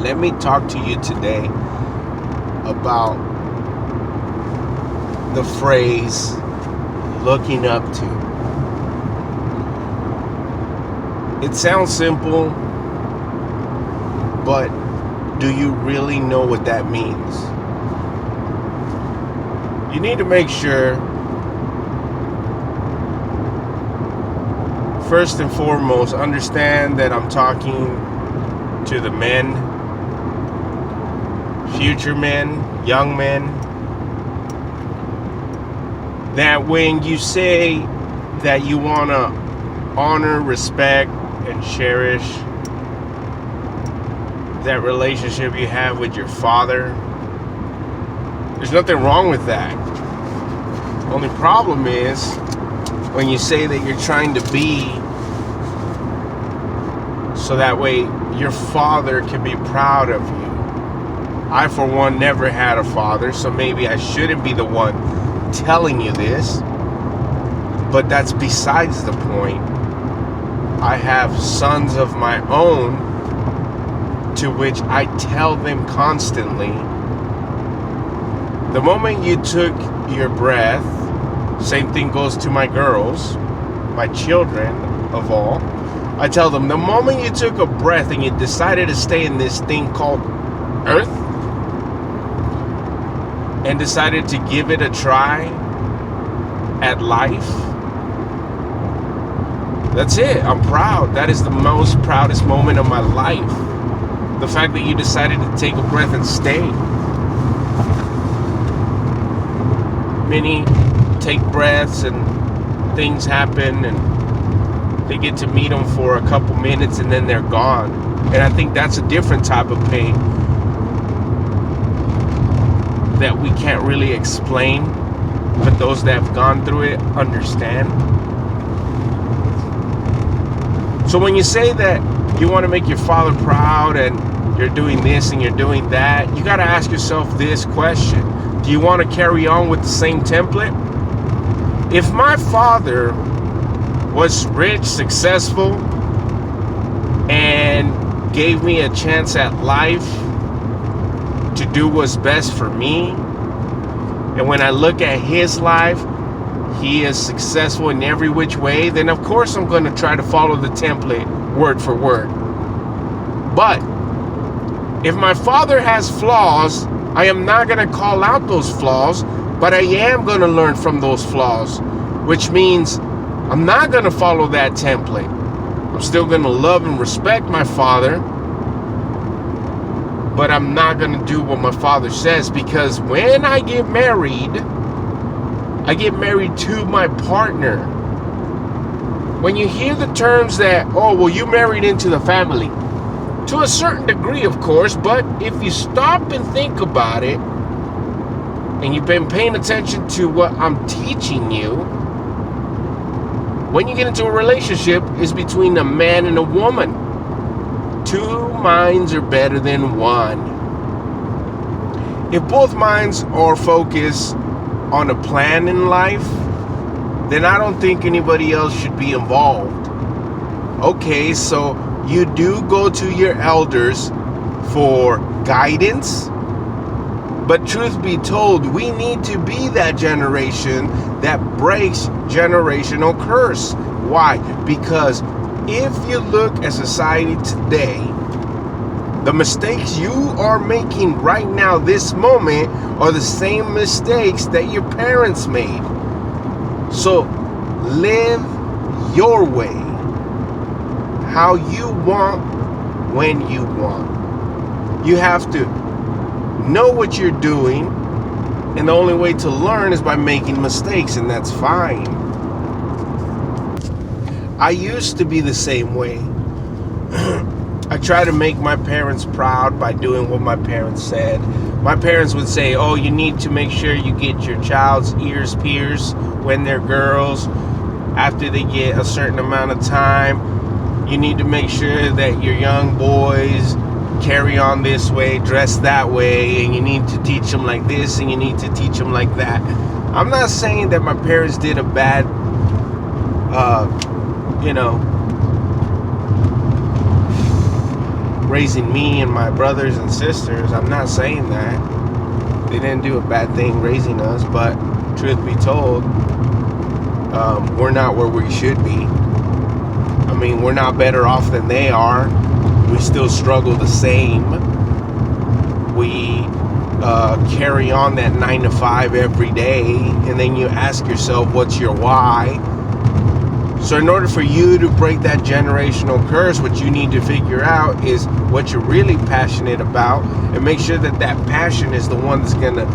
let me talk to you today about the phrase looking up to. It sounds simple, but do you really know what that means? You need to make sure, first and foremost, understand that I'm talking to the men, future men, young men, that when you say that you want to honor, respect, and cherish that relationship you have with your father, there's nothing wrong with that. The only problem is when you say that you're trying to be so that way your father can be proud of you. I, for one, never had a father, so maybe I shouldn't be the one telling you this, but that's besides the point. I have sons of my own to which I tell them constantly, the moment you took your breath, same thing goes to my girls, my children of all, I tell them, the moment you took a breath and you decided to stay in this thing called Earth and decided to give it a try at life, that's it. I'm proud. That is the most proudest moment of my life. The fact that you decided to take a breath and stay. Many take breaths and things happen and they get to meet them for a couple minutes and then they're gone. And I think that's a different type of pain that we can't really explain, but those that have gone through it understand. So when you say that you want to make your father proud and you're doing this and you're doing that, you got to ask yourself this question. Do you want to carry on with the same template? If my father was rich, successful, and gave me a chance at life to do what's best for me, and when I look at his life, he is successful in every which way, then of course I'm going to try to follow the template word for word. But if my father has flaws, I am not going to call out those flaws, but I am going to learn from those flaws, which means I'm not going to follow that template. I'm still going to love and respect my father, but I'm not going to do what my father says, because when I get married to my partner. When you hear the terms that, oh, well, you married into the family, to a certain degree, of course, but if you stop and think about it, and you've been paying attention to what I'm teaching you, when you get into a relationship, it's between a man and a woman. Two minds are better than one. If both minds are focused on a plan in life, then I don't think anybody else should be involved. Okay, so you do go to your elders for guidance, but truth be told, we need to be that generation that breaks generational curse. Why? Because if you look at society today, the mistakes you are making right now, this moment, are the same mistakes that your parents made. So live your way, how you want, when you want. You have to know what you're doing, and the only way to learn is by making mistakes, and that's fine. I used to be the same way. I try to make my parents proud by doing what my parents said. My parents would say, oh, you need to make sure you get your child's ears pierced when they're girls. After they get a certain amount of time, you need to make sure that your young boys carry on this way, dress that way, and you need to teach them like this, and you need to teach them like that. I'm not saying that my parents did a bad, raising me and my brothers and sisters. I'm not saying that. They didn't do a bad thing raising us, but truth be told, we're not where we should be. I mean, we're not better off than they are. We still struggle the same. We carry on that 9 to 5 every day, and then you ask yourself, what's your why? So in order for you to break that generational curse, what you need to figure out is what you're really passionate about, and make sure that that passion is the one that's going to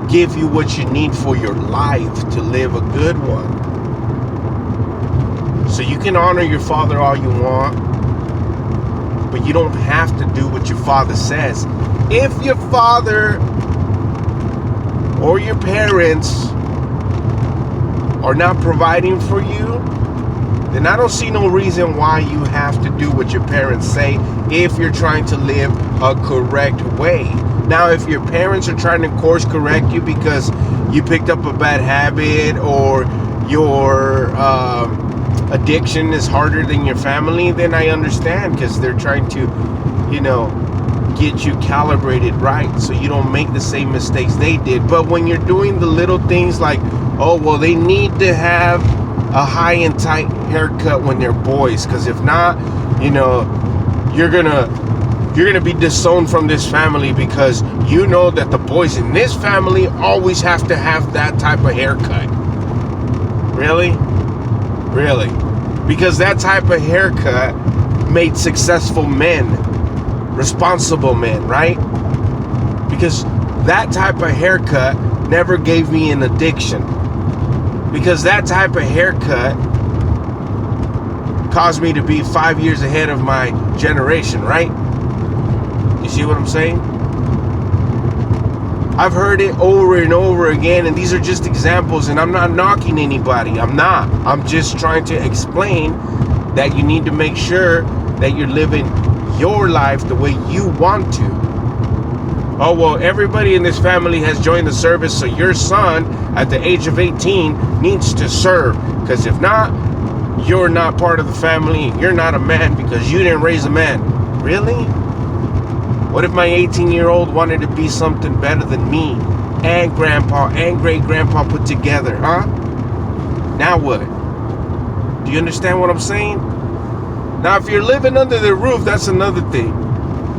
give you what you need for your life to live a good one. So you can honor your father all you want, but you don't have to do what your father says. If your father or your parents are not providing for you, then I don't see no reason why you have to do what your parents say if you're trying to live a correct way. Now, if your parents are trying to course correct you because you picked up a bad habit, or your addiction is harder than your family, then I understand, because they're trying to, get you calibrated right so you don't make the same mistakes they did. But when you're doing the little things like, oh, well, they need to have a high and tight haircut when they're boys, because if not, you're gonna be disowned from this family, because you know that the boys in this family always have to have that type of haircut. Really? Because that type of haircut made successful men, responsible men, right? Because that type of haircut never gave me an addiction. Because that type of haircut caused me to be 5 years ahead of my generation, right? You see what I'm saying? I've heard it over and over again, and these are just examples, and I'm not knocking anybody. I'm just trying to explain that you need to make sure that you're living your life the way you want to. Oh, well, everybody in this family has joined the service, so your son at the age of 18 needs to serve, because if not, you're not part of the family. You're not a man because you didn't raise a man. Really? What if my 18-year-old wanted to be something better than me and grandpa and great-grandpa put together, huh? Now what? Do you understand what I'm saying? Now, if you're living under the roof, that's another thing.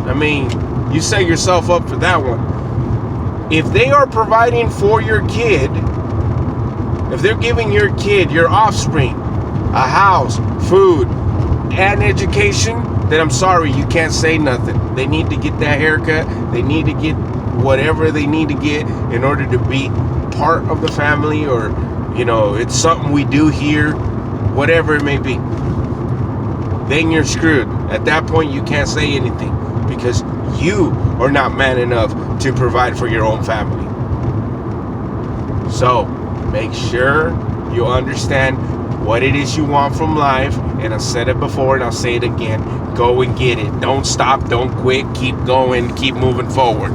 I mean, you set yourself up for that one. If they are providing for your kid, if they're giving your kid, your offspring, a house, food, and education, then I'm sorry, you can't say nothing. They need to get that haircut. They need to get whatever they need to get in order to be part of the family, or, it's something we do here, whatever it may be. Then you're screwed. At that point, you can't say anything, because you are not man enough to provide for your own family. So make sure you understand what it is you want from life. And I said it before, and I'll say it again. Go and get it. Don't stop. Don't quit. Keep going. Keep moving forward.